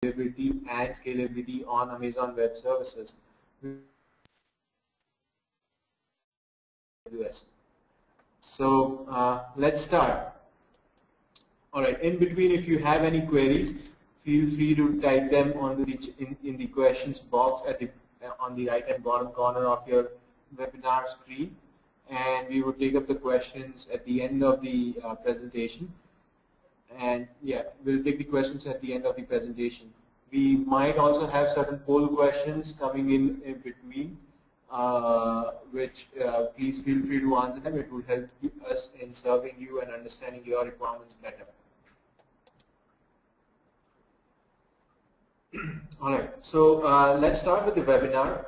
availability and scalability on Amazon Web Services. AWS. So let's start. Alright, in between, if you have any queries, feel free to type them on in the questions box at on the right hand bottom corner of your webinar screen, and we will take up the questions at the end of the presentation. And yeah, we'll take the questions at the end of the presentation. We might also have certain poll questions coming in between, which please feel free to answer them. It will help us in serving you and understanding your requirements better. Alright, so let's start with the webinar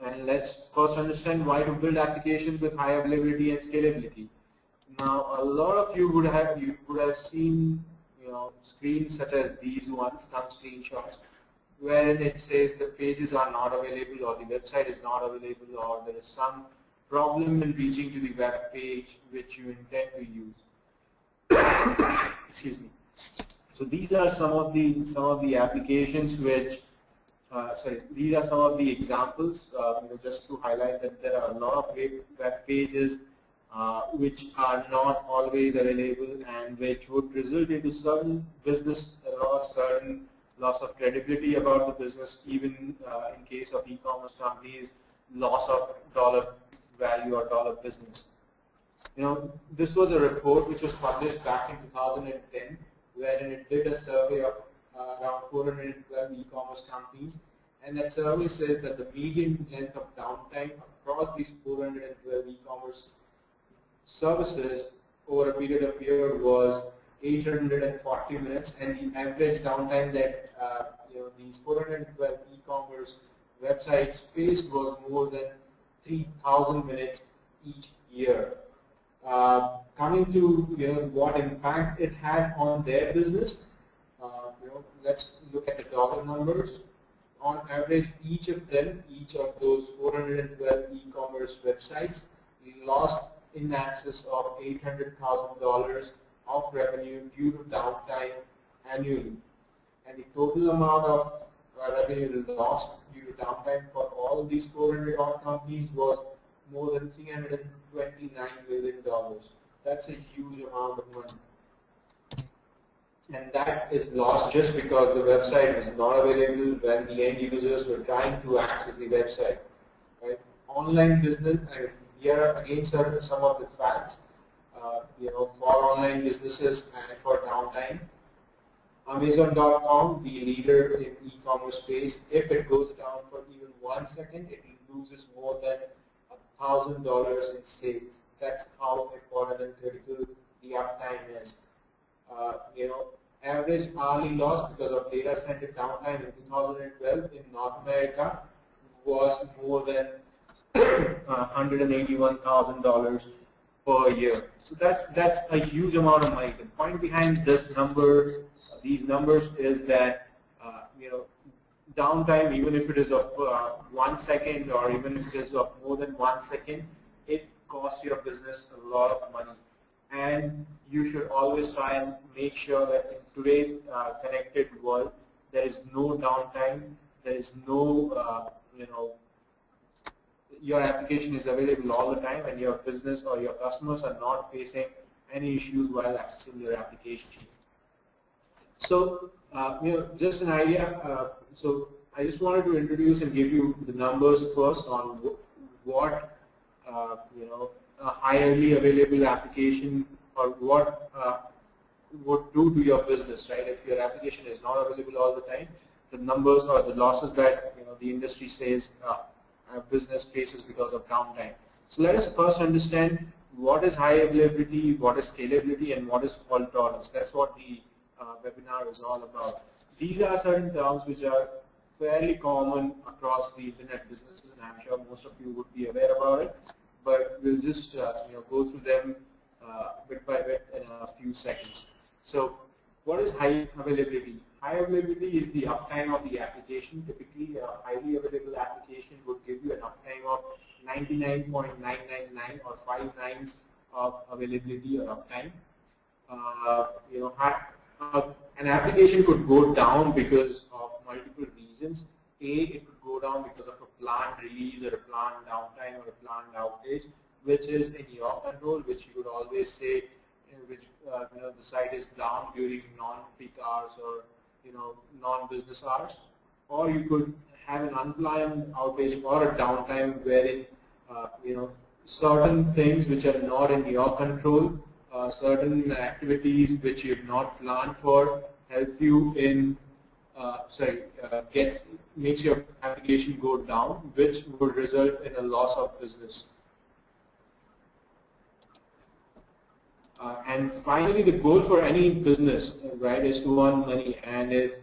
and let's first understand why to build applications with high availability and scalability. Now, a lot of you would have seen screens such as these ones, some screenshots, wherein it says the pages are not available or the website is not available or there is some problem in reaching to the web page which you intend to use. Excuse me. So these are some of the applications which, these are some of the examples. Just to highlight that there are a lot of web pages which are not always available and which would result into certain business loss, certain loss of credibility about the business, even in case of e-commerce companies, loss of dollar value or dollar business. This was a report which was published back in 2010, wherein it did a survey of around 412 e-commerce companies, and that survey says that the median length of downtime across these 412 e-commerce services over a period of year was 840 minutes, and the average downtime that these 412 e-commerce websites faced was more than 3,000 minutes each year. Coming to what impact it had on their business, let's look at the dollar numbers. On average, each of those 412 e-commerce websites lost in excess of $800,000 of revenue due to downtime annually, and the total amount of revenue lost due to downtime for all of these 400 odd companies was more than $329 million. That's a huge amount of money, and that is lost just because the website was not available when the end users were trying to access the website. Right? Online business, here are again some of the facts. For online businesses and for downtime, Amazon.com, the leader in e-commerce space, if it goes down for even 1 second, it loses more than $1,000 in sales. That's how important and critical the uptime is. Average hourly loss because of data center downtime in 2012 in North America was more than $181,000 per year. So that's a huge amount of money. The point behind these numbers is that downtime, even if it is of 1 second or even if it is of more than 1 second, it costs your business a lot of money. And you should always try and make sure that in today's connected world, there is no downtime, there is no, your application is available all the time and your business or your customers are not facing any issues while accessing your application. So, just an idea. So, I just wanted to introduce and give you the numbers first on what a highly available application or what would do to your business, right? If your application is not available all the time, the numbers or the losses that the industry says business faces because of downtime. So let us first understand what is high availability, what is scalability, and what is fault tolerance. That's what the webinar is all about. These are certain terms which are fairly common across the internet businesses, and I'm sure most of you would be aware about it. But we'll just go through them bit by bit in a few seconds. So, what is high availability? High availability is the uptime of the application. Typically, a highly available application would give you an uptime of 99.999 or 5 nines of availability or uptime. An application could go down because of reasons. It could go down because of a planned release or a planned downtime or a planned outage, which is in your control, which you would always say, which the site is down during non-peak hours or non-business hours, or you could have an unplanned outage or a downtime wherein certain things which are not in your control, certain activities which you have not planned for, help you in makes your application go down, which would result in a loss of business. And finally, the goal for any business, right, is to earn money. And if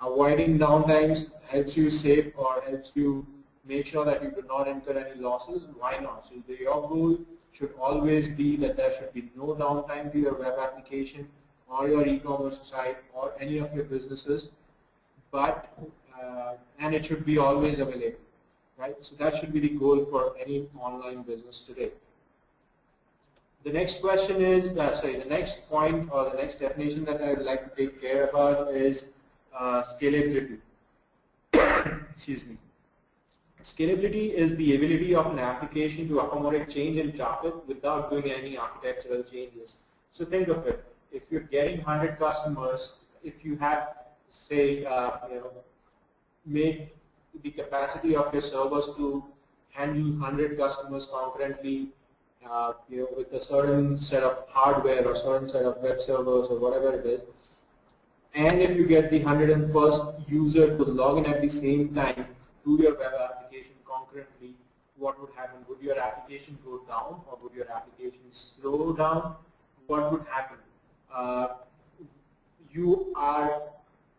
avoiding downtimes helps you save or helps you make sure that you do not incur any losses, why not? So your goal should always be that there should be no downtime to your web application or your e-commerce site or any of your businesses, but and it should be always available, right? So that should be the goal for any online business today. The next question is, the next point or the next definition that I would like to take care about is scalability. Excuse me. Scalability is the ability of an application to accommodate change in traffic without doing any architectural changes. So think of it. If you're getting 100 customers, if you have, say, make the capacity of your servers to handle 100 customers concurrently, with a certain set of hardware or certain set of web servers or whatever it is, and if you get the 101st user to log in at the same time to your web application concurrently, what would happen? Would your application go down or would your application slow down? What would happen? You are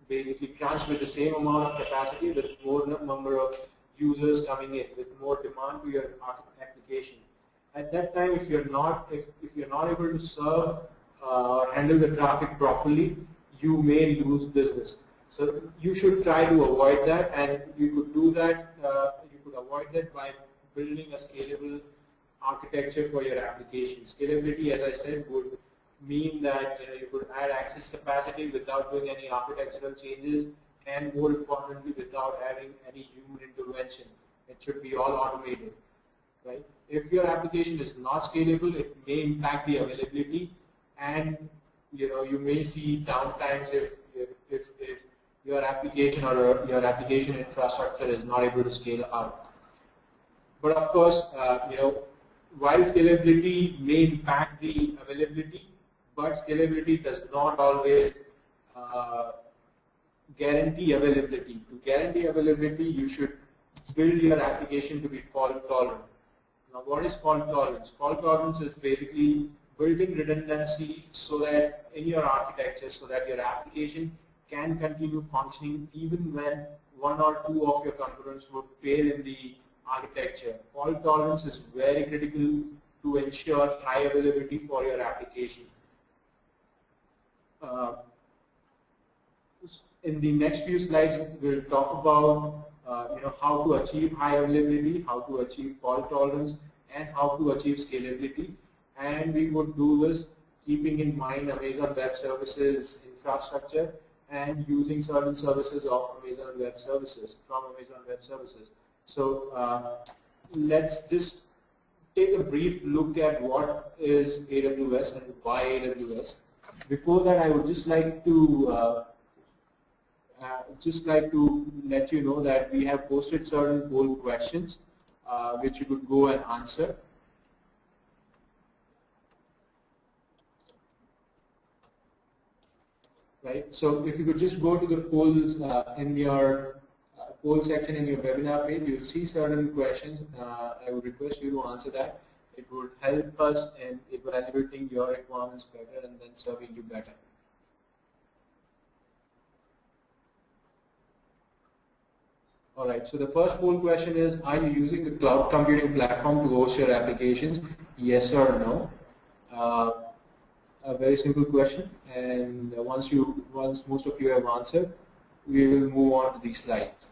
basically crunched with the same amount of capacity with more number of users coming in, with more demand to your application. At that time, if you're not able to serve handle the traffic properly, you may lose business. So you should try to avoid that, and you could do that. You could avoid that by building a scalable architecture for your application. Scalability, as I said, would mean that you could add access capacity without doing any architectural changes, and more importantly, without having any human intervention. It should be all automated, right? If your application is not scalable, it may impact the availability, and you may see downtimes if your application or your application infrastructure is not able to scale out. But of course, while scalability may impact the availability, but scalability does not always guarantee availability. To guarantee availability, you should build your application to be fault tolerant. Now, what is fault tolerance? Fault tolerance is basically building redundancy so that in your architecture, so that your application can continue functioning even when one or two of your components would fail in the architecture. Fault tolerance is very critical to ensure high availability for your application. In the next few slides, we'll talk about how to achieve high availability, how to achieve fault tolerance, and how to achieve scalability. And we would do this keeping in mind Amazon Web Services infrastructure and using certain services of Amazon Web Services, from Amazon Web Services. So let's just take a brief look at what is AWS and why AWS. Before that, I would just like to let you know that we have posted certain poll questions which you could go and answer. Right. So if you could just go to the polls in your poll section in your webinar page, you'll see certain questions. I would request you to answer that. It would help us in evaluating your requirements better and then serving you better. All right, so the first poll question is, are you using the cloud computing platform to host your applications? Yes or no? A very simple question, and once most of you have answered, we will move on to the slides.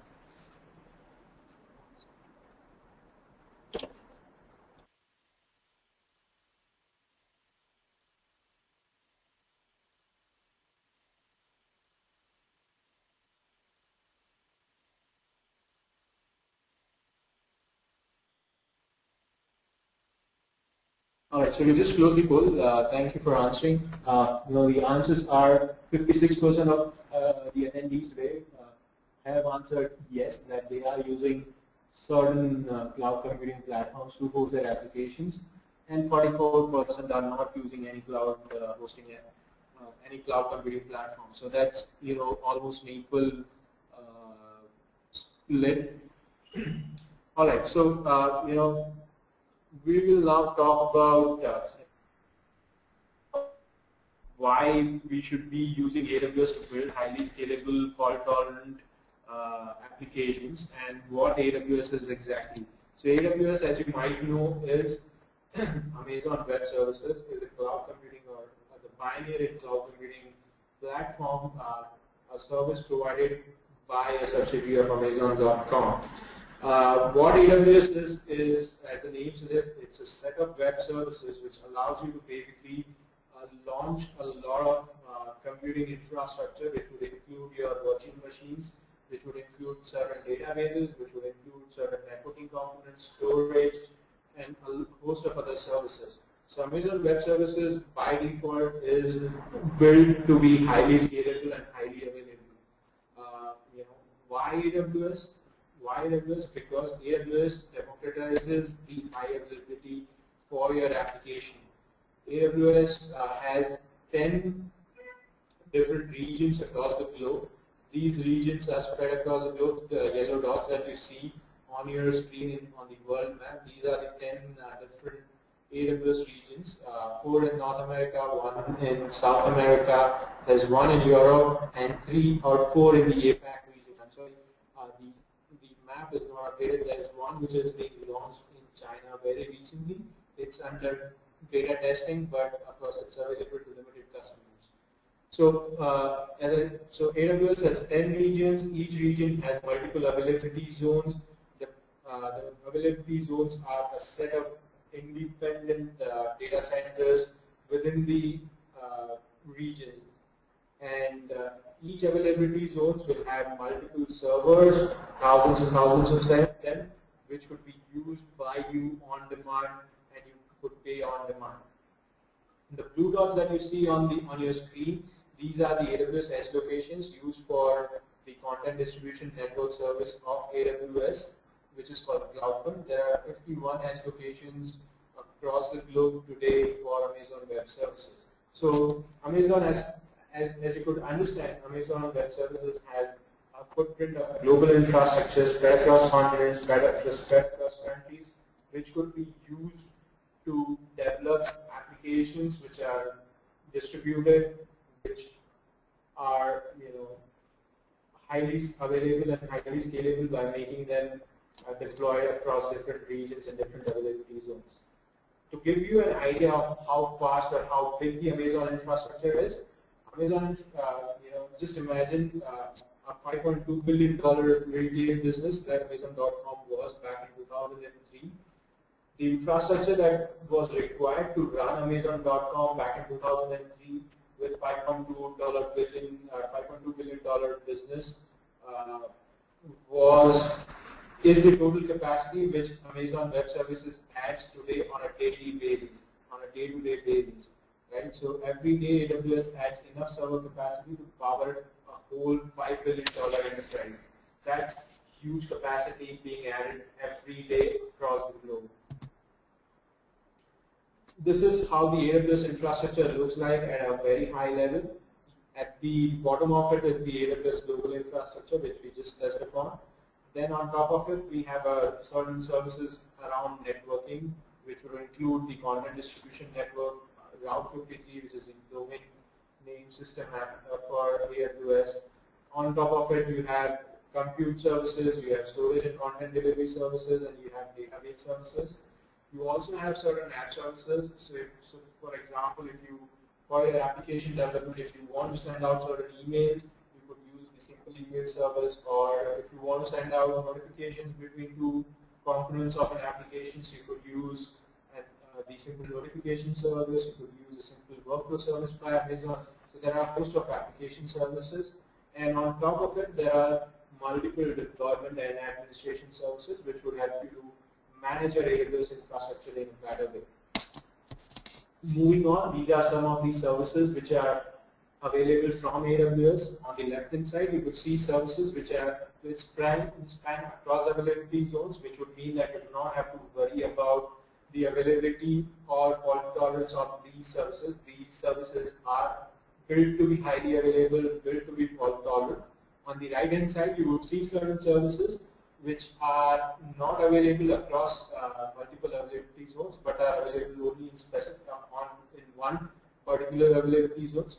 All right, so we just closed the poll. Thank you for answering. The answers are 56% of the attendees today have answered yes, that they are using certain cloud computing platforms to host their applications, and 44% are not using any cloud hosting, any cloud computing platform. So that's almost an equal split. All right, so we will now talk about why we should be using AWS to build highly scalable, fault-tolerant applications, and what AWS is exactly. So AWS, as you might know, is Amazon Web Services, is a cloud computing or the pioneer in cloud computing platform, a service provided by a subsidiary of Amazon.com. What AWS is, as the name suggests, it's a set of web services which allows you to basically launch a lot of computing infrastructure, which would include your virtual machines, which would include certain databases, which would include certain networking components, storage, and a host of other services. So Amazon Web Services by default is built to be highly scalable and highly available. Why AWS? Why AWS? Because AWS democratizes the high availability for your application. AWS has 10 different regions across the globe. These regions are spread across the globe. The yellow dots that you see on your screen on the world map, these are the 10 different AWS regions. 4 in North America, 1 in South America, there's 1 in Europe, and 3 or 4 in the APAC region. I'm sorry, the map is not updated. There's one which is being launched in China very recently. It's under beta testing, but of course it's available to limited customers. So, so AWS has 10 regions. Each region has multiple availability zones. The availability zones are a set of independent data centers within the regions, and each availability zones will have multiple servers, thousands and thousands of them, which could be used by you on demand, and you could pay on demand. The blue dots that you see on your screen, these are the AWS edge locations used for the content distribution network service of AWS, which is called Cloudfront. There are 51 edge locations across the globe today for Amazon Web Services. So Amazon has, as you could understand, Amazon Web Services has a footprint of global infrastructure spread across continents, spread across countries, which could be used to develop applications which are distributed, which are highly available and highly scalable by making them deployed across different regions and different availability zones. To give you an idea of how fast or how big the Amazon infrastructure is, Amazon, just imagine a $5.2 billion retail business that Amazon.com was back in 2003. The infrastructure that was required to run Amazon.com back in 2003 with $5.2 billion business is the total capacity which Amazon Web Services adds today on a daily basis, on a day-to-day basis. Right? So every day AWS adds enough server capacity to power a whole $5 billion enterprise. That's huge capacity being added every day across the globe. This is how the AWS infrastructure looks like at a very high level. At the bottom of it is the AWS global infrastructure, which we just touched upon. Then on top of it, we have certain services around networking, which will include the content distribution network, Route 53, which is the domain name system for AWS. On top of it, you have compute services, you have storage and content delivery services, and you have database services. You also have certain app services. So for example, for your application development, if you want to send out certain emails, you could use the simple email service, or if you want to send out notifications between two components of an application, so you could use the simple notification service, you could use a simple workflow service by Amazon. So there are a host of application services, and on top of it, there are multiple deployment and administration services which would help you to manage your AWS infrastructure in a better way. moving on, these are some of the services which are available from AWS. On the left hand side, you could see services which span across availability zones, which would mean that you do not have to worry about the availability or fault tolerance of these services. These services are built to be highly available, built to be fault tolerant. On the right hand side, you would see certain services which are not available across multiple availability zones, but are available only in one particular availability zones.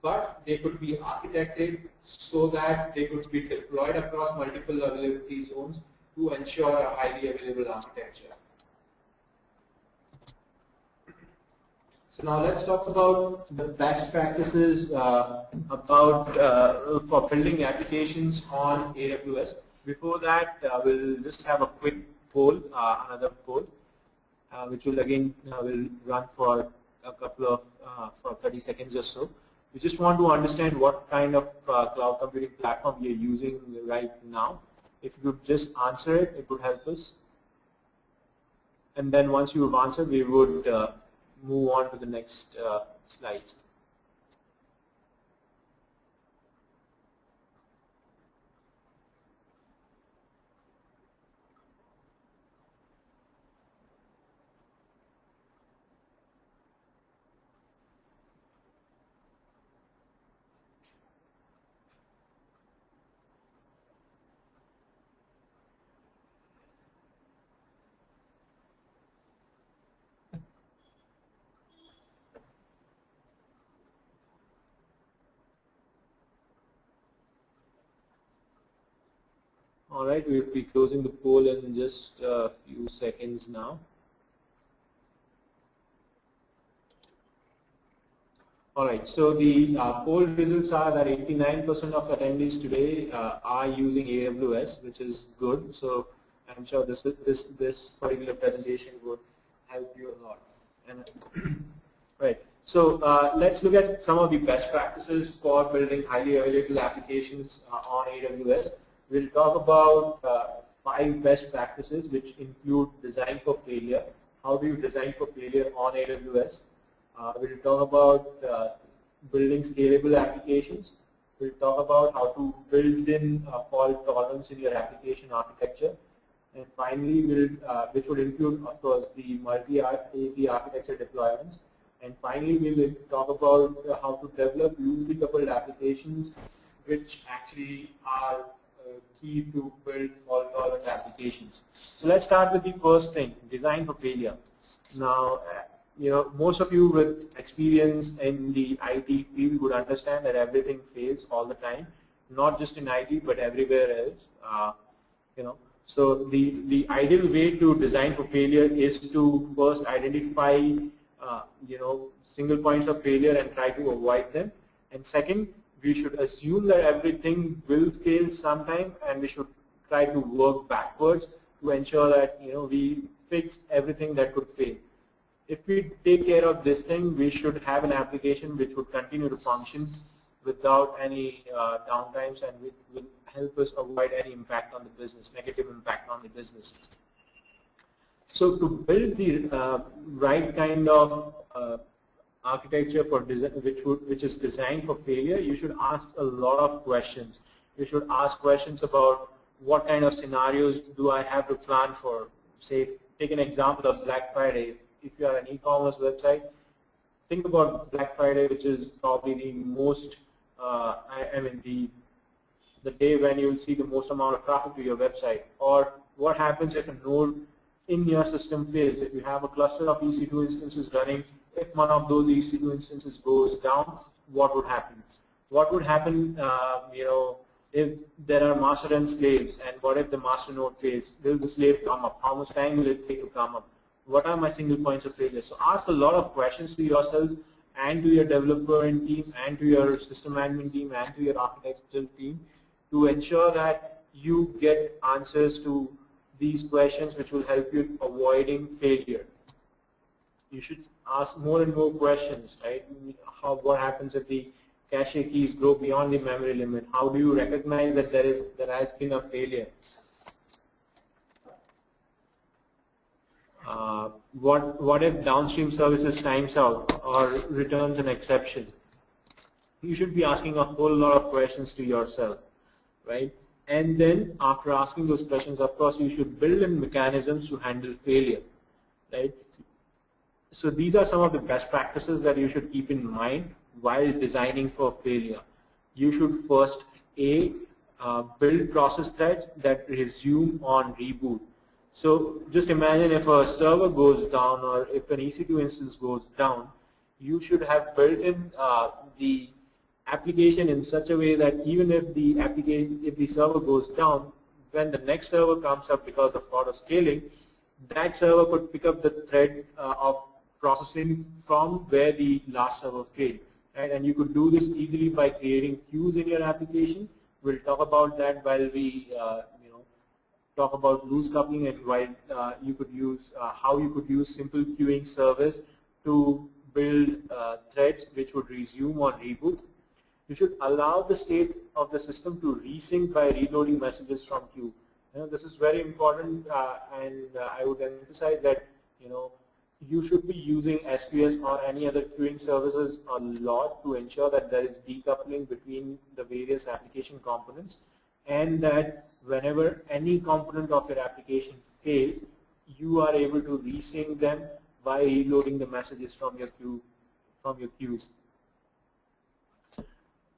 But they could be architected so that they could be deployed across multiple availability zones to ensure a highly available architecture. So now let's talk about the best practices for building applications on AWS. Before that, we'll just have a quick poll, another poll, which will again will run for a couple of for 30 seconds or so. We just want to understand what kind of cloud computing platform you're using right now. If you could just answer it, it would help us. And then once you've answered, we would move on to the next slides. All right, we'll be closing the poll in just a few seconds now. All right, so the poll results are that 89% of attendees today are using AWS, which is good. So I'm sure this particular presentation would help you a lot. And right, so let's look at some of the best practices for building highly available applications on AWS. We'll talk about 5 best practices which include design for failure. How do you design for failure on AWS? We'll talk about building scalable applications. We'll talk about how to build in fault tolerance in your application architecture. And finally, which would include, of course, the multi-AC architecture deployments. And finally, we will talk about how to develop loosely coupled applications which actually are key to build fault-tolerant applications. So let's start with the first thing, design for failure. Now, most of you with experience in the IT field would understand that everything fails all the time, not just in IT but everywhere else. So the ideal way to design for failure is to first identify single points of failure and try to avoid them. And second, we should assume that everything will fail sometime, and we should try to work backwards to ensure that we fix everything that could fail. If we take care of this thing, we should have an application which would continue to function without any downtimes, and which will help us avoid any impact on the business, negative impact on the business. So to build the right kind of architecture for design, which is designed for failure, you should ask a lot of questions. You should ask questions about what kind of scenarios do I have to plan for. Say, take an example of Black Friday. If you are an e-commerce website, think about Black Friday, which is probably the most, the day when you will see the most amount of traffic to your website. Or what happens if a node in your system fails? If you have a cluster of EC2 instances running, if one of those EC2 instances goes down, what would happen? What would happen, if there are master and slaves, and what if the master node fails? Will the slave come up? How much time will it take to come up? What are my single points of failure? So ask a lot of questions to yourselves and to your developer team and to your system admin team and to your architectural team to ensure that you get answers to these questions which will help you avoiding failure. You should ask more and more questions, right? What happens if the cache keys go beyond the memory limit? How do you recognize that there has been a failure? What if downstream services times out or returns an exception? You should be asking a whole lot of questions to yourself, right? And then after asking those questions, of course, you should build in mechanisms to handle failure, right? So these are some of the best practices that you should keep in mind while designing for failure. You should first build process threads that resume on reboot. So just imagine if a server goes down or if an EC2 instance goes down, you should have built in the application in such a way that even if the server goes down, when the next server comes up because of auto scaling, that server could pick up the thread of processing from where the last server failed. Right? And you could do this easily by creating queues in your application. We'll talk about that while we talk about loose coupling and while you could use how you could use simple queuing service to build threads which would resume on reboot. You should allow the state of the system to resync by reloading messages from queue. This is very important, and I would emphasize that you should be using SQS or any other queuing services a lot to ensure that there is decoupling between the various application components, and that whenever any component of your application fails, you are able to resync them by reloading the messages from your queues.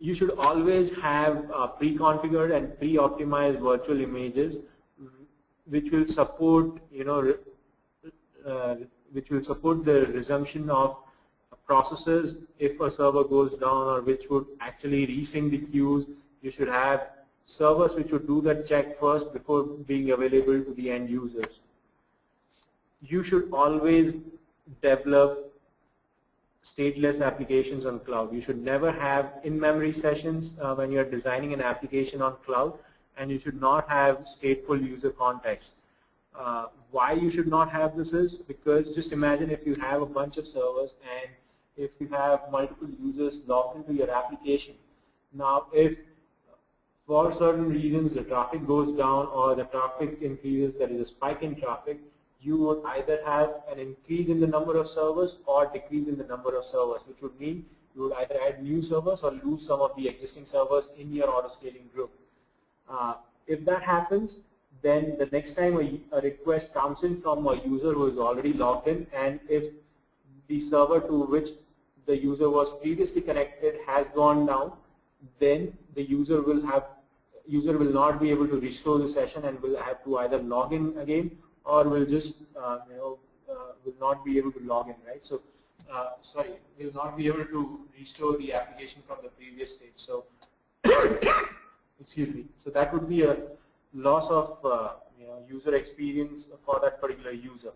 You should always have pre-configured and pre-optimized virtual images, which will support the resumption of processes if a server goes down, or which would actually resync the queues. You should have servers which would do that check first before being available to the end users. You should always develop stateless applications on cloud. You should never have in-memory sessions when you are designing an application on cloud, and you should not have stateful user context. Why you should not have this is because just imagine if you have a bunch of servers and if you have multiple users logged into your application. Now, if for certain reasons the traffic goes down or the traffic increases, there is a spike in traffic, you would either have an increase in the number of servers or decrease in the number of servers, which would mean you would either add new servers or lose some of the existing servers in your auto-scaling group. If that happens, then the next time a request comes in from a user who is already logged in, and if the server to which the user was previously connected has gone down, then the user will not be able to restore the session and will have to either log in again, or will just will not be able to log in, right? So will not be able to restore the application from the previous state. So excuse me. So that would be a loss of user experience for that particular user.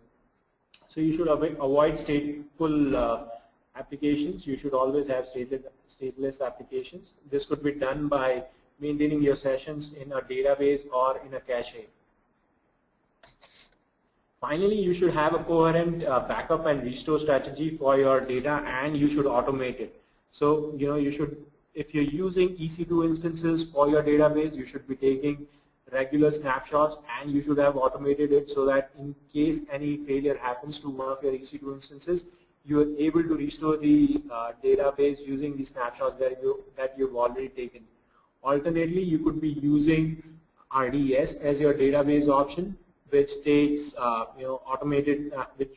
So you should avoid stateful applications. You should always have stateless applications. This could be done by maintaining your sessions in a database or in a cache. Finally, you should have a coherent backup and restore strategy for your data, and you should automate it. So you should, if you're using EC2 instances for your database, you should be taking regular snapshots, and you should have automated it so that in case any failure happens to one of your EC2 instances, you are able to restore the database using the snapshots that you've already taken. Alternately, you could be using RDS as your database option, which takes automated,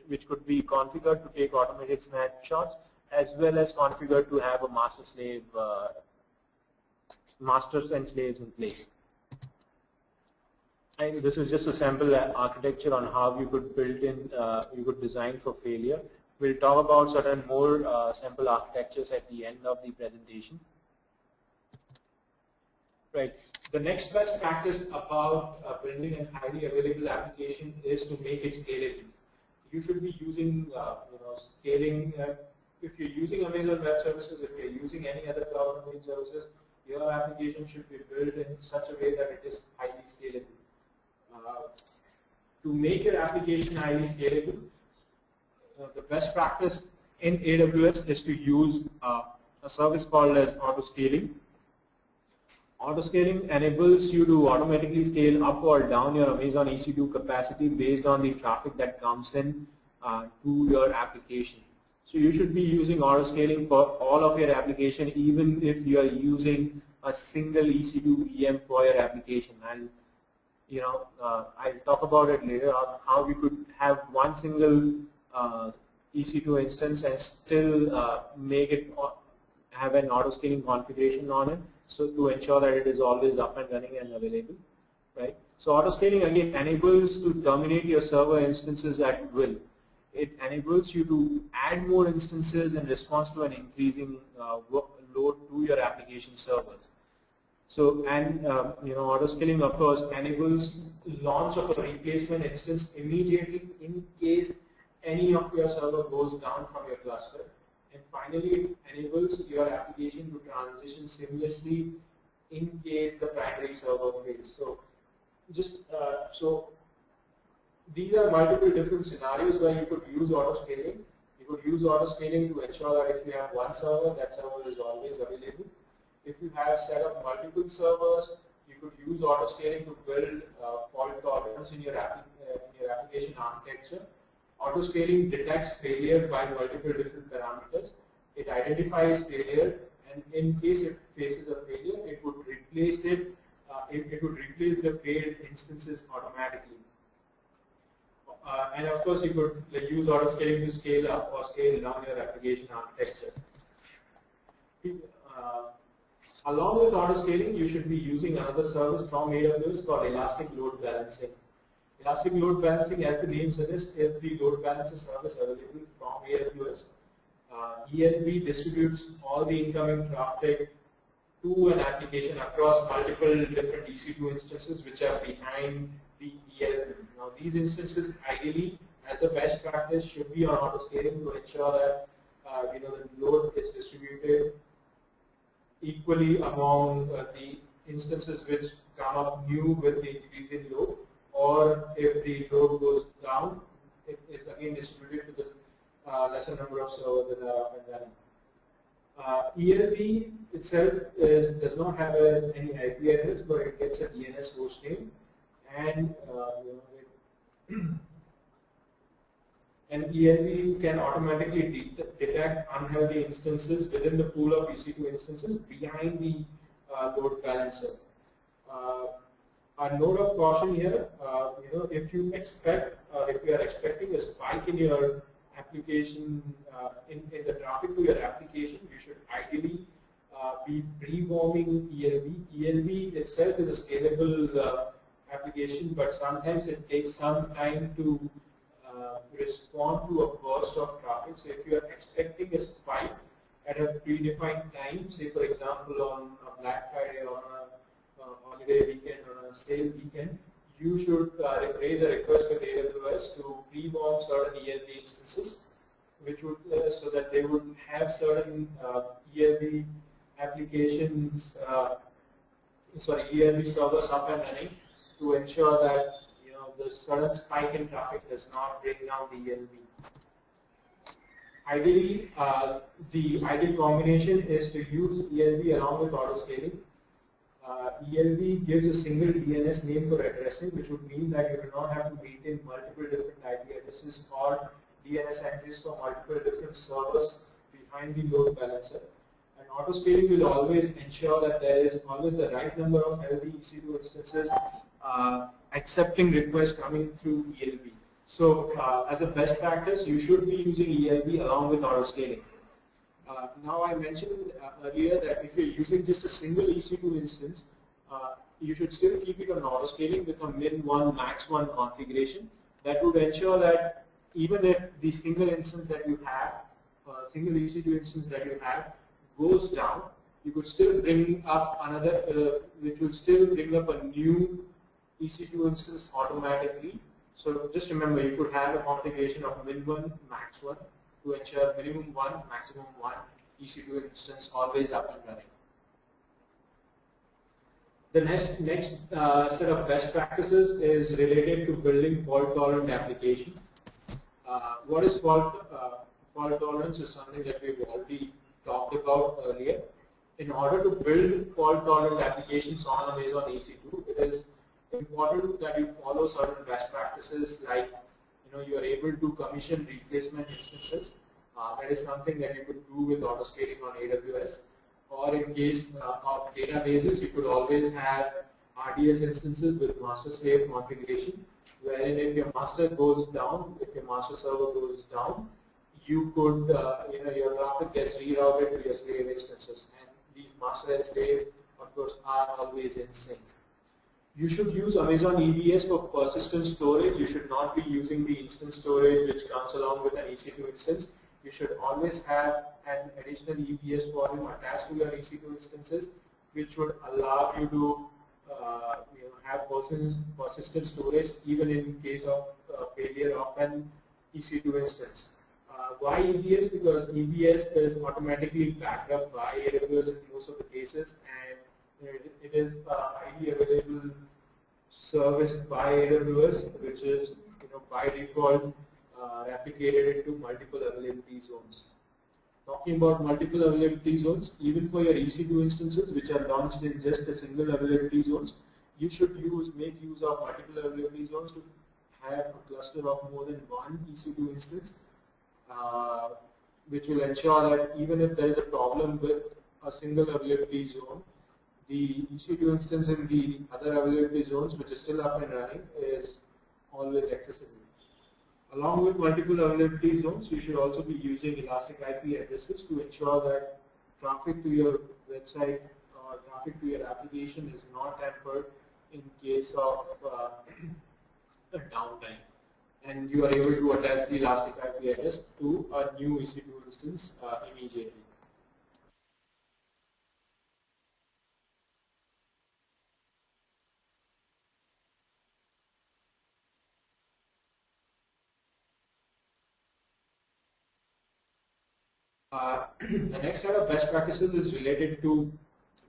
which could be configured to take automated snapshots, as well as configured to have a masters and slaves in place. And this is just a sample architecture on how you could build in, you could design for failure. We'll talk about certain more sample architectures at the end of the presentation. Right. The next best practice about building a highly available application is to make it scalable. You should be using scaling. If you're using Amazon Web Services, if you're using any other cloud computing services, your application should be built in such a way that it is highly scalable. To make your application highly scalable, the best practice in AWS is to use a service called as auto-scaling. Autoscaling enables you to automatically scale up or down your Amazon EC2 capacity based on the traffic that comes in to your application. So you should be using autoscaling for all of your application, even if you are using a single EC2 VM for your application. And I'll talk about it later on how you could have one single EC2 instance and still make it have an autoscaling configuration on it, so to ensure that it is always up and running and available, right? So autoscaling again enables to terminate your server instances at will. It enables you to add more instances in response to an increasing load to your application servers. So, and autoscaling of course enables launch of a replacement instance immediately in case any of your server goes down from your cluster. And finally, it enables your application to transition seamlessly in case the primary server fails. So, these are multiple different scenarios where you could use autoscaling. You could use autoscaling to ensure that if you have one server, that server is always available. If you have set up multiple servers, you could use autoscaling to build fault tolerance in your application architecture. Autoscaling detects failure by multiple different parameters. It identifies failure, and in case it faces a failure, it would replace it. It would replace the failed instances automatically. And of course, you could use autoscaling to scale up or scale down your application architecture. Along with autoscaling, you should be using another service from AWS called Elastic Load Balancing. Elastic Load Balancing, as the name suggests, is the load balancer service available from AWS. ELB distributes all the incoming traffic to an application across multiple different EC2 instances which are behind the ELB. Now, these instances ideally, as a best practice, should be on autoscaling to ensure that the load is distributed equally among the instances which come up new with the increasing load, or if the load goes down, it is again distributed to the lesser number of servers that are up and running. ELB itself does not have any IP address, but it gets a DNS host name, and ELB can automatically detect unhealthy instances within the pool of EC2 instances behind the load balancer. A note of caution here, if you are expecting a spike in your application, in the traffic to your application, you should ideally be pre-warming ELB. ELB itself is a scalable application, but sometimes it takes some time to respond to a burst of traffic. So if you are expecting a spike at a predefined time, say for example on a Black Friday or on a holiday weekend or on a sale weekend, you should raise a request with AWS to pre-warm certain ELB instances, which would so that they would have certain ELB applications, ELB servers up and running to ensure that the sudden spike in traffic does not bring down the ELB. Ideally, the ideal combination is to use ELB along with autoscaling. ELB gives a single DNS name for addressing, which would mean that you do not have to maintain multiple different IP addresses or DNS entries for multiple different servers behind the load balancer. And autoscaling will always ensure that there is always the right number of healthy EC2 instances accepting requests coming through ELB. So as a best practice, you should be using ELB along with autoscaling. Now I mentioned earlier that if you're using just a single EC2 instance, you should still keep it on autoscaling with a min1, max1 configuration. That would ensure that even if the single instance that you have, single EC2 instance that you have goes down, you could still bring up another, which will still bring up a new EC2 instance automatically. So just remember, you could have a configuration of min1, max1 to ensure minimum 1, maximum 1 EC2 instance always up and running. The next set of best practices is related to building fault-tolerant application. What is fault tolerance is something that we've already talked about earlier. in order to build fault-tolerant applications on Amazon EC2, it is important that you follow certain best practices, like you are able to commission replacement instances. That is something that you could do with autoscaling on AWS. Or in case of databases, you could always have RDS instances with master-slave configuration, wherein if your master goes down, if your master server goes down, you could, your traffic gets rerouted to your slave instances. And these master and slave, of course, are always in sync. You should use Amazon EBS for persistent storage. You should not be using the instant storage which comes along with an EC2 instance. You should always have an additional EBS volume attached to your EC2 instances, which would allow you to have persistent storage even in case of failure of an EC2 instance. Why EBS? Because EBS is automatically backed up by AWS in most of the cases, and it is highly available service by AWS, which is by default replicated into multiple availability zones. Talking about multiple availability zones, even for your EC2 instances which are launched in just a single availability zones, you should make use of multiple availability zones to have a cluster of more than one EC2 instance, which will ensure that even if there is a problem with a single availability zone, the EC2 instance in the other availability zones, which is still up and running, is always accessible. Along with multiple availability zones, you should also be using elastic IP addresses to ensure that traffic to your website or traffic to your application is not hampered in case of a downtime. And you are able to attach the elastic IP address to a new EC2 instance immediately. The next set of best practices is related to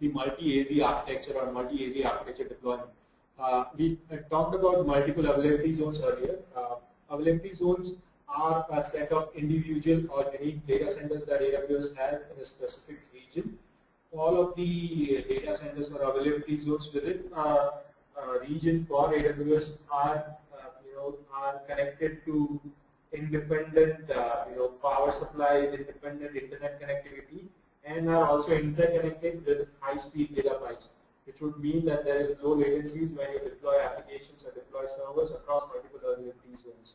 the multi-AZ architecture or multi-AZ architecture deployment. We talked about multiple availability zones earlier. Availability zones are a set of individual or unique data centers that AWS has in a specific region. All of the data centers or availability zones within a region for AWS are connected to independent power supplies, independent internet connectivity, and are also interconnected with high-speed data pipes, which would mean that there is low latencies when you deploy applications or deploy servers across multiple availability zones.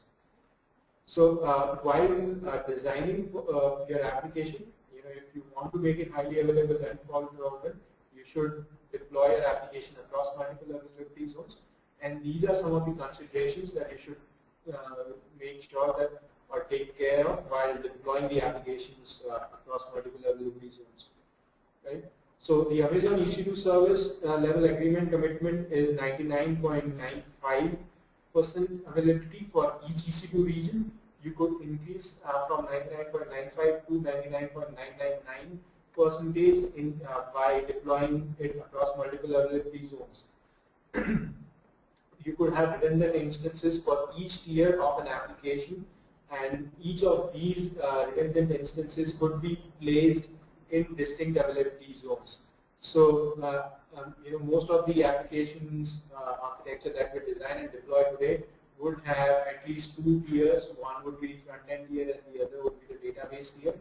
So while designing your application, if you want to make it highly available and fault tolerant, you should deploy your application across multiple availability zones, and these are some of the considerations that you should make sure that or take care of while deploying the applications across multiple availability zones. Right? So the Amazon EC2 service level agreement commitment is 99.95% availability for each EC2 region. You could increase from 99.95 to 99.999% by deploying it across multiple availability zones. You could have redundant instances for each tier of an application, and each of these redundant instances could be placed in distinct availability zones. So, most of the applications architecture that we design and deploy today would have at least two tiers. One would be the front-end tier, and the other would be the database tier.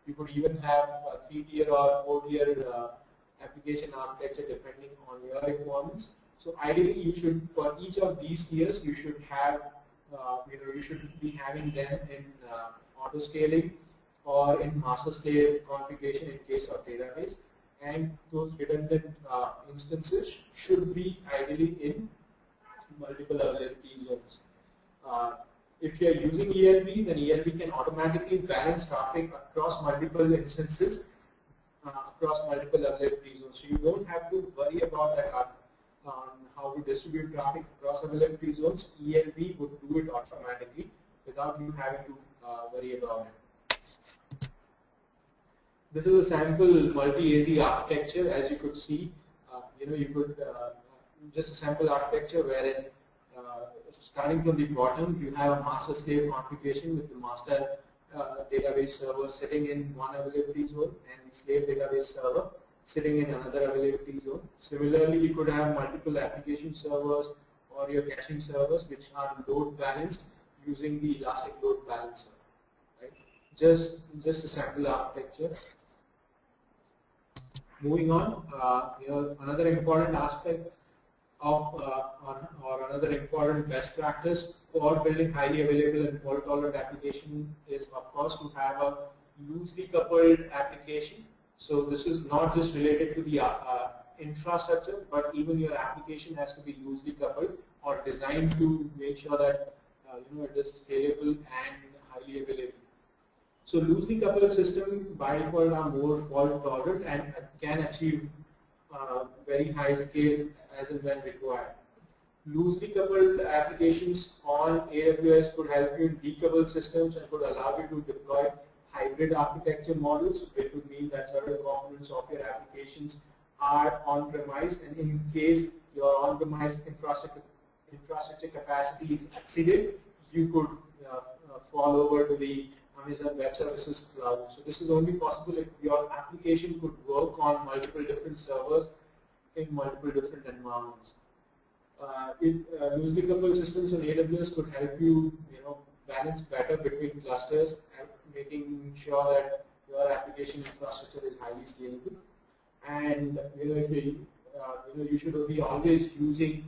You could even have a 3-tier or 4-tier application architecture depending on your requirements. So ideally, you should, for each of these tiers, you should have, you should be having them in auto scaling or in master slave configuration in case of database, and those redundant instances should be ideally in multiple availability zones. If you are using ELB, then ELB can automatically balance traffic across multiple instances, across multiple availability zones. So you don't have to worry about that on how to distribute traffic across availability zones. ELB would do it automatically without you having to worry about it. This is a sample multi-AZ architecture. As you could see, you could just a sample architecture wherein starting from the bottom, you have a master slave configuration with the master database server sitting in one availability zone and the slave database server sitting in another availability zone. Similarly, you could have multiple application servers or your caching servers which are load balanced using the elastic load balancer. Right? Just a sample architecture. Moving on, another important aspect of or another important best practice for building highly available and fault tolerant application is, of course, to have a loosely coupled application. So this is not just related to the infrastructure, but even your application has to be loosely coupled or designed to make sure that it is scalable and highly available. So loosely coupled systems by default are more fault tolerant and can achieve very high scale as and when required. Loosely coupled applications on AWS could help you in decoupled systems and could allow you to deploy hybrid architecture models, which would mean that certain components of your applications are on-premise, and in case your on-premise infrastructure capacity is exceeded, you could fall over to the Amazon Web Services cloud. So this is only possible if your application could work on multiple different servers in multiple different environments. Loosely coupled systems on AWS could help you, balance better between clusters and making sure that your application infrastructure is highly scalable. And you should be always using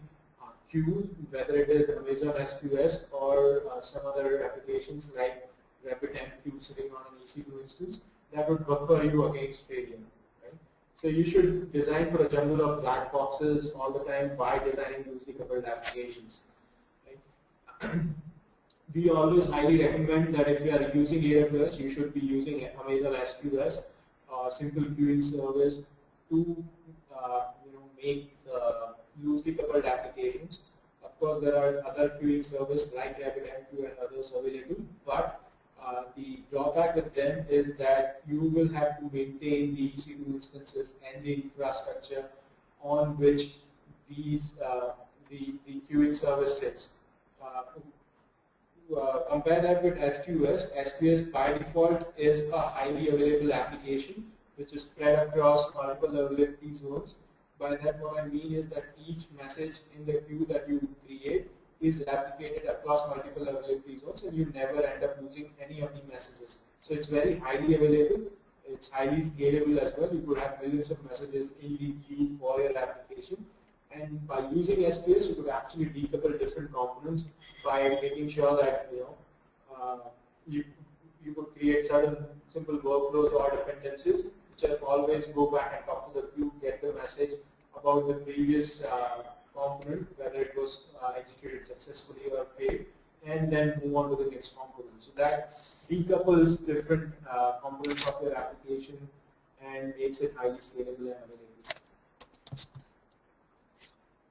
queues, whether it is Amazon SQS or some other applications like RabbitMQ sitting on an EC2 instance that would buffer you against failure. Right? So you should design for a jumble of black boxes all the time by designing loosely coupled applications. Right? We always highly recommend that if you are using AWS, you should be using Amazon SQS, simple queuing service to make loosely coupled applications. Of course, there are other queuing services like RabbitMQ and others available, but the drawback with them is that you will have to maintain the EC2 instances and the infrastructure on which these the queuing service sits. Compare that with SQS. SQS by default is a highly available application which is spread across multiple availability zones. By that, what I mean is that each message in the queue that you create is replicated across multiple availability zones, and you never end up losing any of the messages. So it's very highly available. It's highly scalable as well. You could have millions of messages in the queue for your application. And by using SQS, you could actually decouple different components by making sure that you could create certain simple workflows or dependencies which will always go back and talk to the queue, get the message about the previous component, whether it was executed successfully or failed, and then move on to the next component. So that decouples different components of your application and makes it highly scalable and available.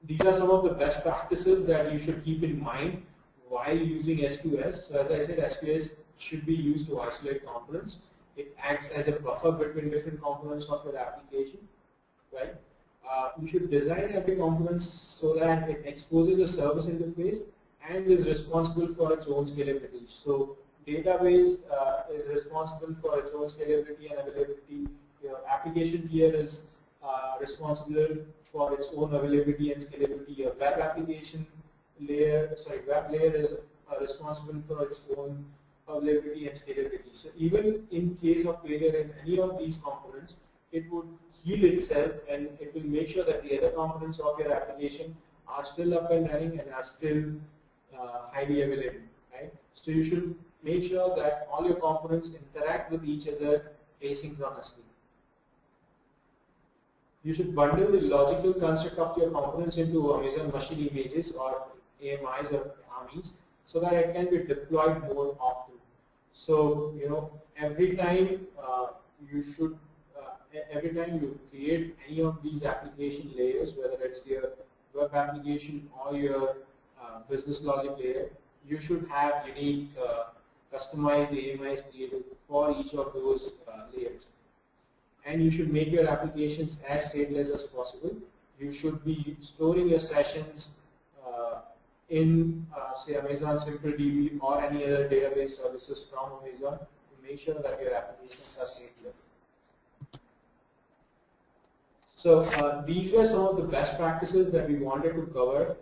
These are some of the best practices that you should keep in mind while using SQS. So as I said, SQS should be used to isolate components. It acts as a buffer between different components of your application, right? You should design every component so that it exposes a service interface and is responsible for its own scalability. So database is responsible for its own scalability and availability. Your application tier is responsible for its own availability and scalability. Your web application layer, web layer is responsible for its own availability and scalability. So even in case of failure in any of these components, it would heal itself and it will make sure that the other components of your application are still up and running and are still highly available. Right? So you should make sure that all your components interact with each other asynchronously. You should bundle the logical construct of your components into Amazon machine images or AMIs or AMIs so that it can be deployed more often. So every time every time you create any of these application layers, whether it's your web application or your business logic layer, you should have unique customized AMIs created for each of those layers. And you should make your applications as stateless as possible. You should be storing your sessions in, say, Amazon SimpleDB or any other database services from Amazon to make sure that your applications are stateless. So these were some of the best practices that we wanted to cover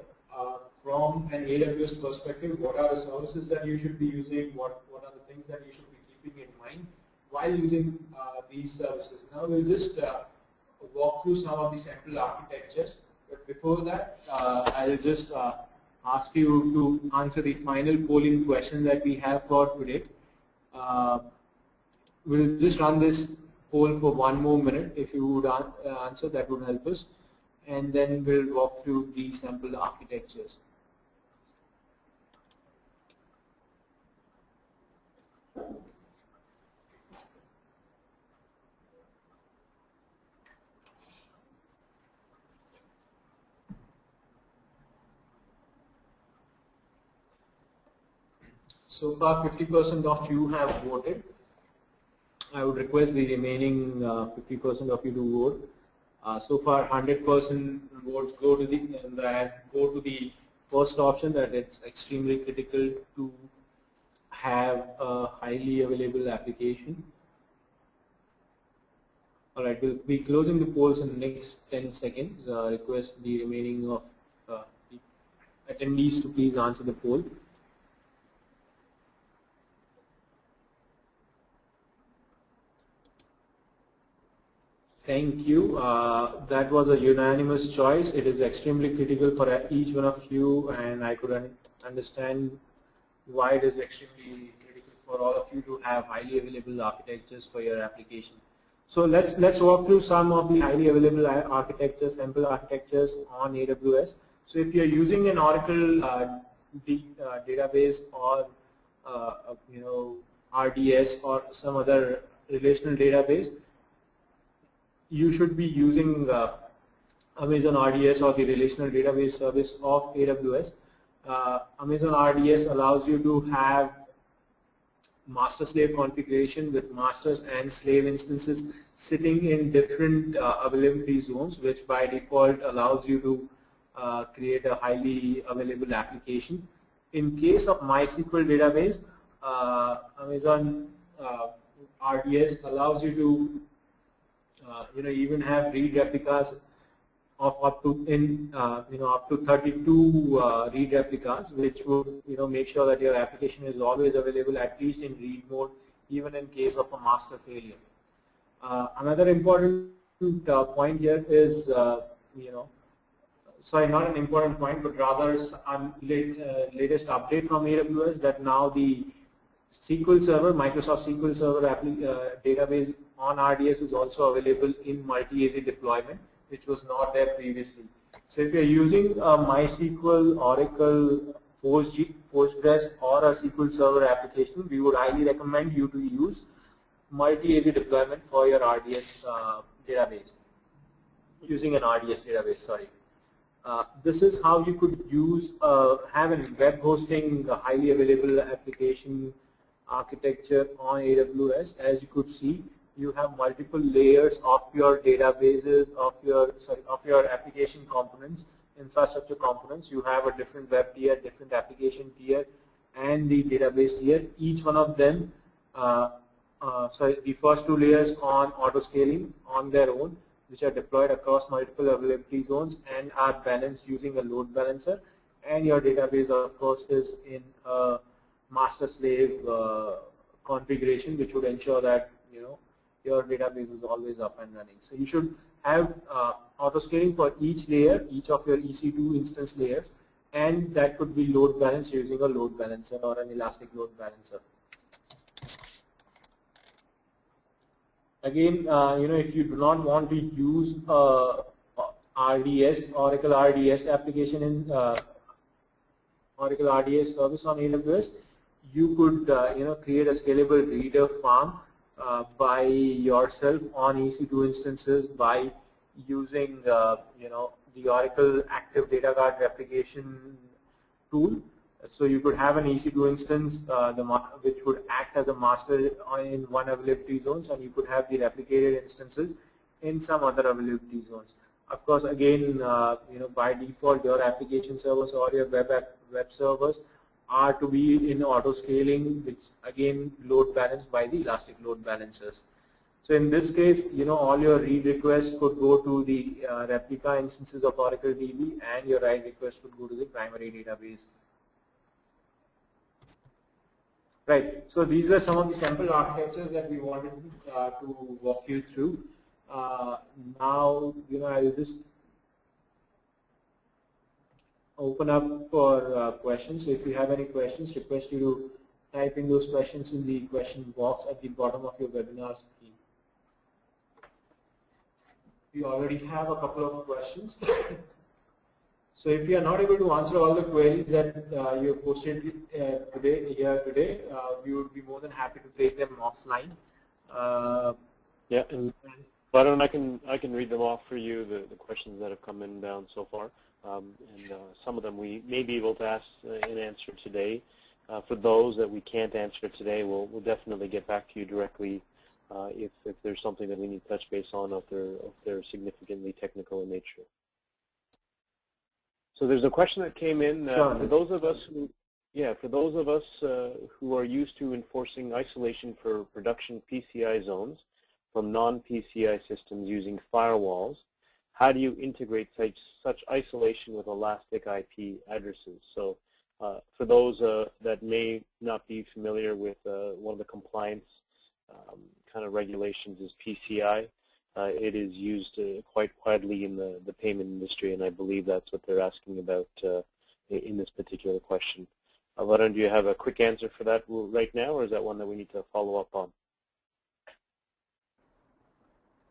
from an AWS perspective. What are the services that you should be using? What are the things that you should be keeping in mind while using these services? Now we'll just walk through some of the central architectures. But before that, I'll just ask you to answer the final polling question that we have for today. We'll just run this poll for 1 more minute. If you would answer, that would help us. And then we'll walk through the sample architectures. So far 50% of you have voted. I would request the remaining 50% of you to vote. So far 100% votes go to the first option, that it's extremely critical to have a highly available application. Alright, we'll be closing the polls in the next 10 seconds. Request the remaining of the attendees to please answer the poll. Thank you. That was a unanimous choice. It is extremely critical for each one of you, and I could understand why it is extremely critical for all of you to have highly available architectures for your application. So let's walk through some of the highly available architectures, sample architectures on AWS. So if you're using an Oracle database or RDS or some other relational database, you should be using Amazon RDS or the relational database service of AWS. Amazon RDS allows you to have master-slave configuration with masters and slave instances sitting in different availability zones, which by default allows you to create a highly available application. In case of MySQL database, Amazon RDS allows you to even have read replicas of up to 32 read replicas, which would make sure that your application is always available at least in read mode, even in case of a master failure. Another important point here is sorry, not an important point, but rather latest update from AWS that now the SQL Server, Microsoft SQL Server database on RDS is also available in multi-AZ deployment, which was not there previously. So if you're using a MySQL, Oracle, Postgres or a SQL Server application, we would highly recommend you to use multi-AZ deployment for your RDS database, using an RDS database, sorry. This is how you could use, have a web hosting highly available application architecture on AWS. As you could see, you have multiple layers of your databases, of your application components, infrastructure components. You have a different web tier, different application tier, and the database tier. Each one of them, the first two layers on auto scaling on their own, which are deployed across multiple availability zones and are balanced using a load balancer. And your database, of course, is in a master-slave configuration, which would ensure that your database is always up and running. So you should have auto scaling for each layer, each of your EC2 instance layers, and that could be load balanced using a load balancer or an elastic load balancer. Again, if you do not want to use RDS, Oracle RDS application in Oracle RDS service on AWS, you could create a scalable reader farm by yourself on EC2 instances by using the Oracle Active Data Guard replication tool. So you could have an EC2 instance which would act as a master in one availability zones, and you could have the replicated instances in some other availability zones. Of course, again, by default, your application servers or your web servers are to be in auto scaling, which again load balanced by the elastic load balancers. So in this case, all your read requests could go to the replica instances of Oracle DB, and your write requests would go to the primary database. Right. So these were some of the sample architectures that we wanted to walk you through. Now, I will just open up for questions. So if you have any questions, request you to type in those questions in the question box at the bottom of your webinar screen. We already have a couple of questions. So if you are not able to answer all the queries that you have posted today, we would be more than happy to take them offline. Yeah, and why don't I can read them off for you, the questions that have come in down so far, and some of them we may be able to ask and answer today. For those that we can't answer today, we'll definitely get back to you directly if there's something that we need to touch base on, if they're significantly technical in nature. So there's a question that came in for those of us who are used to enforcing isolation for production PCI zones from non-PCI systems using firewalls. How do you integrate such isolation with elastic IP addresses? So for those that may not be familiar with one of the compliance kind of regulations is PCI. It is used quite widely in the payment industry, and I believe that's what they're asking about in this particular question. Varun, do you have a quick answer for that right now, or is that one that we need to follow up on?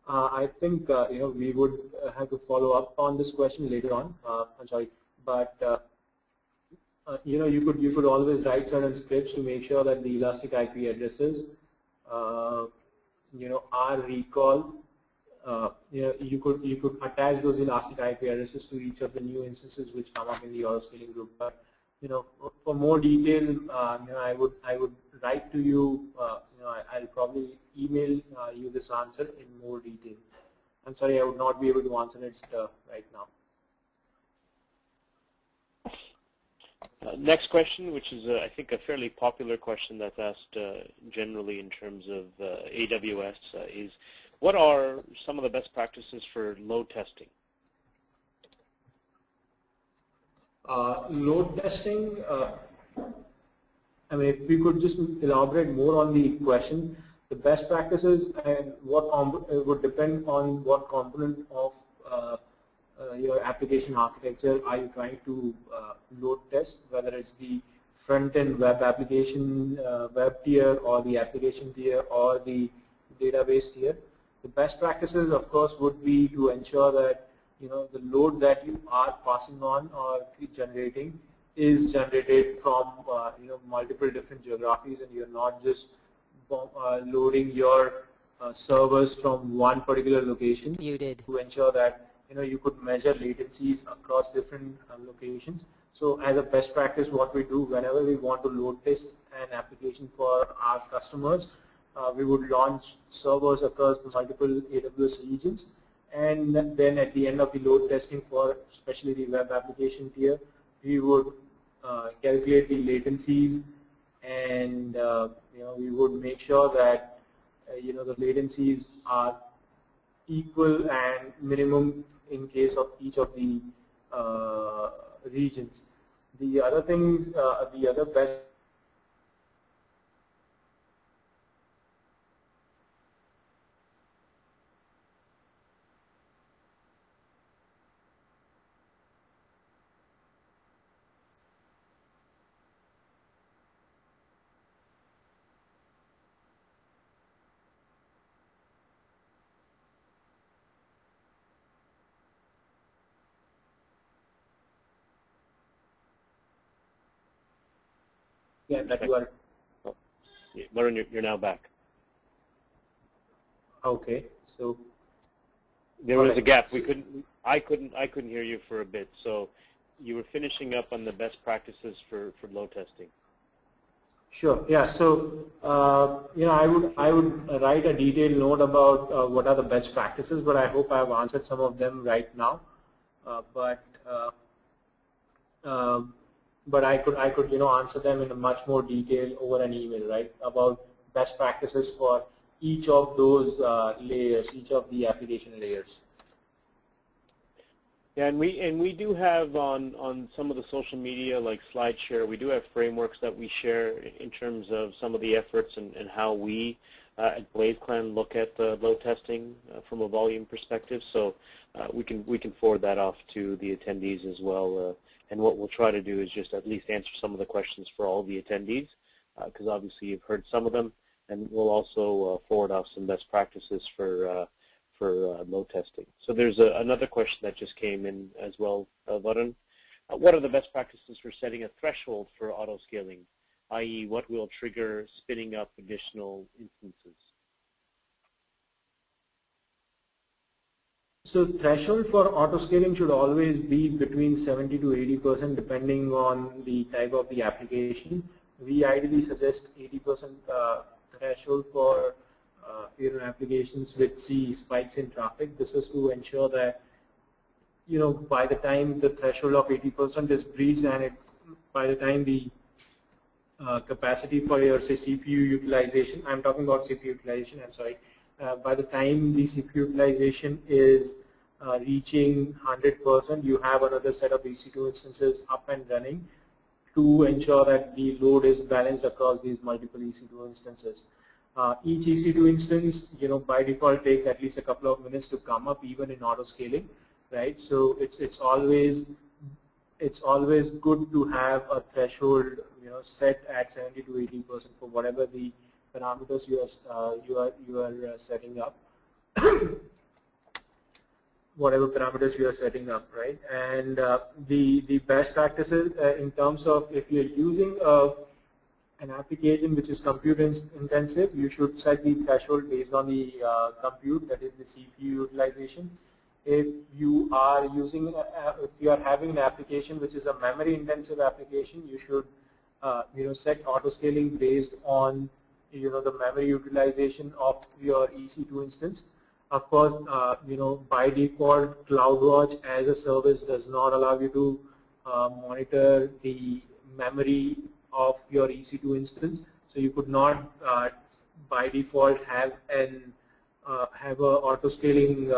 I think we would have to follow up on this question later on. I'm sorry, but you could always write certain scripts to make sure that the elastic IP addresses are recalled. You could attach those elastic IP addresses to each of the new instances which come up in the auto scaling group. But for more detail, I would write to you. I'll probably email you this answer in more detail. I'm sorry, I would not be able to answer it right now. Next question, which is I think a fairly popular question that's asked generally in terms of AWS, is what are some of the best practices for load testing? Load testing, I mean, if we could just elaborate more on the question, the best practices and what would depend on what component of your application architecture are you trying to load test, whether it's the front-end web application web tier or the application tier or the database tier. The best practices, of course, would be to ensure that the load that you are passing on or generating is generated from multiple different geographies, and you're not just loading your servers from one particular location. Muted. To ensure that you could measure latencies across different locations. So as a best practice, what we do whenever we want to load test an application for our customers, we would launch servers across multiple AWS regions, and then at the end of the load testing for especially the web application tier, we would calculate the latencies, and we would make sure that the latencies are equal and minimum in case of each of the regions. The other things, the other best that you are. Varun, you're now back. Okay, so there was a gap. I couldn't hear you for a bit. So you were finishing up on the best practices for load testing. Sure. Yeah. So I would write a detailed note about what are the best practices, but I hope I have answered some of them right now. But I could answer them in a much more detail over an email, right? About best practices for each of those layers, each of the application layers. Yeah, and we do have on some of the social media like SlideShare, we do have frameworks that we share in terms of some of the efforts and how we at BlazeClan look at the load testing from a volume perspective. So we can forward that off to the attendees as well. And what we'll try to do is just at least answer some of the questions for all the attendees, because obviously you've heard some of them, and we'll also forward off some best practices for load testing. So there's another question that just came in as well, Varun. What are the best practices for setting a threshold for auto-scaling, i.e. what will trigger spinning up additional instances? So threshold for auto-scaling should always be between 70 to 80% depending on the type of the application. We ideally suggest 80% threshold for applications which see spikes in traffic. This is to ensure that by the time the threshold of 80% is breached and by the time the capacity for your say CPU utilization, I'm talking about CPU utilization, I'm sorry, by the time the CPU utilization is reaching 100%, you have another set of EC2 instances up and running to ensure that the load is balanced across these multiple EC2 instances. Each EC2 instance, by default takes at least a couple of minutes to come up, even in auto scaling, right? So it's always good to have a threshold, set at 70 to 80% for whatever the parameters you are setting up. Whatever parameters you are setting up, right? And the best practices in terms of if you're using an application which is compute intensive, you should set the threshold based on the compute, that is the CPU utilization. If you are using, if you are having an application which is a memory intensive application, you should set auto scaling based on the memory utilization of your EC2 instance. Of course, by default, CloudWatch as a service does not allow you to monitor the memory of your EC2 instance. So you could not, by default, have a auto scaling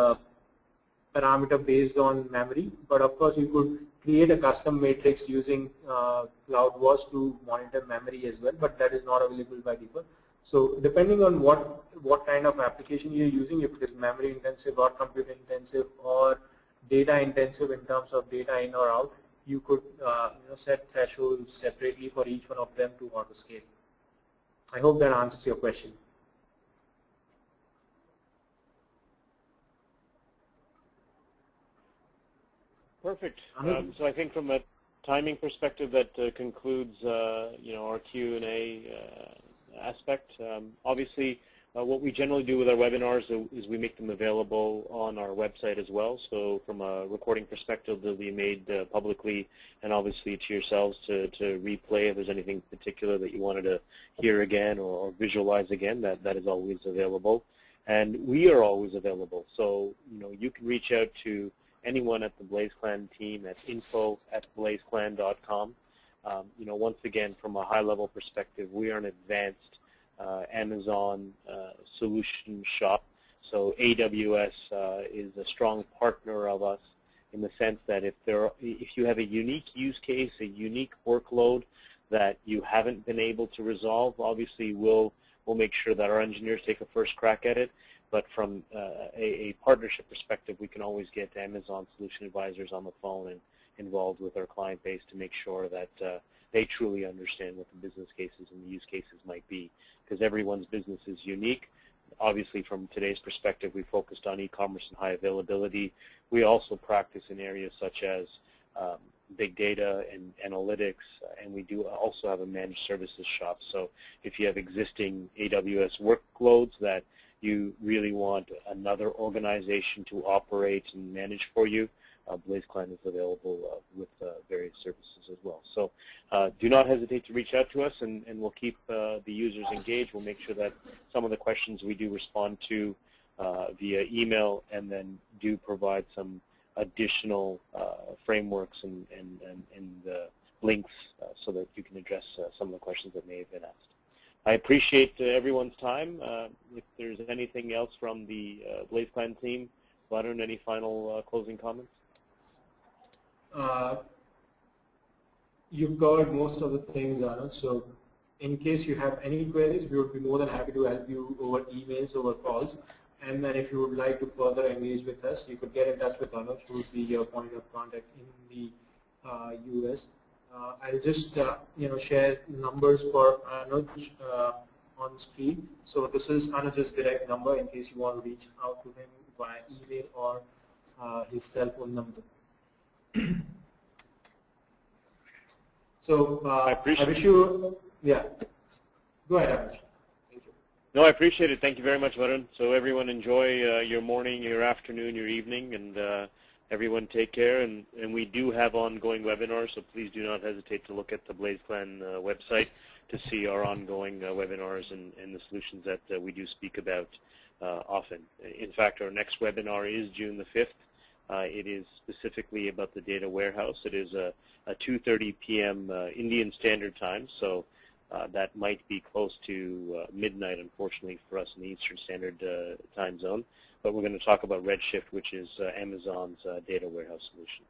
parameter based on memory. But of course, you could create a custom matrix using CloudWatch to monitor memory as well. But that is not available by default. So depending on what kind of application you're using, if it is memory intensive or compute intensive or data intensive in terms of data in or out, you could set thresholds separately for each one of them to auto scale. I hope that answers your question. Perfect. So I think from a timing perspective, that concludes our Q&A aspect. Obviously, what we generally do with our webinars is we make them available on our website as well. So from a recording perspective, they'll be made publicly, and obviously to yourselves to replay if there's anything particular that you wanted to hear again or visualize again. That is always available, and we are always available. So you can reach out to anyone at the BlazeClan team at info@blazeclan.com. Once again, from a high-level perspective, we are an advanced Amazon solution shop. So AWS is a strong partner of us in the sense that if you have a unique use case, a unique workload that you haven't been able to resolve, obviously we'll make sure that our engineers take a first crack at it. But from a partnership perspective, we can always get Amazon solution advisors on the phone and involved with our client base to make sure that they truly understand what the business cases and the use cases might be, because everyone's business is unique. Obviously, from today's perspective, we focused on e-commerce and high availability. We also practice in areas such as big data and analytics, and we do also have a managed services shop. So if you have existing AWS workloads that you really want another organization to operate and manage for you, BlazeClan is available with various services as well. So do not hesitate to reach out to us, and we'll keep the users engaged. We'll make sure that some of the questions we do respond to via email, and then do provide some additional frameworks and links so that you can address some of the questions that may have been asked. I appreciate everyone's time. If there's anything else from the BlazePlan team, Varun, any final closing comments? You've covered most of the things, Arnold. So in case you have any queries, we would be more than happy to help you over emails, over calls. And then if you would like to further engage with us, you could get in touch with Anuj, who would be your point of contact in the US. I'll just share numbers for Anuj on screen. So this is Anuj's direct number in case you want to reach out to him via email or his cell phone number. So I wish you, yeah. Go ahead, Anuj. Thank you. No, I appreciate it. Thank you very much, Varun. So everyone enjoy your morning, your afternoon, your evening, and everyone take care. And we do have ongoing webinars, so please do not hesitate to look at the BlazePlan website to see our ongoing webinars and the solutions that we do speak about often. In fact, our next webinar is June the 5th. It is specifically about the data warehouse. It is a 2:30 p.m. Indian Standard Time, so that might be close to midnight, unfortunately, for us in the Eastern Standard Time Zone. But we're going to talk about Redshift, which is Amazon's data warehouse solution.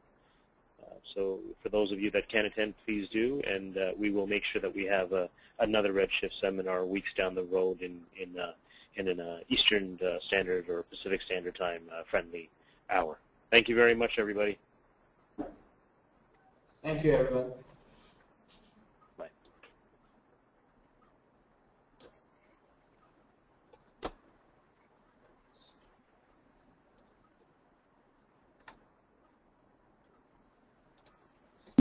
So for those of you that can attend, please do, and we will make sure that we have another Redshift seminar weeks down the road in an Eastern Standard or Pacific Standard Time friendly hour. Thank you very much, everybody. Thank you, everyone.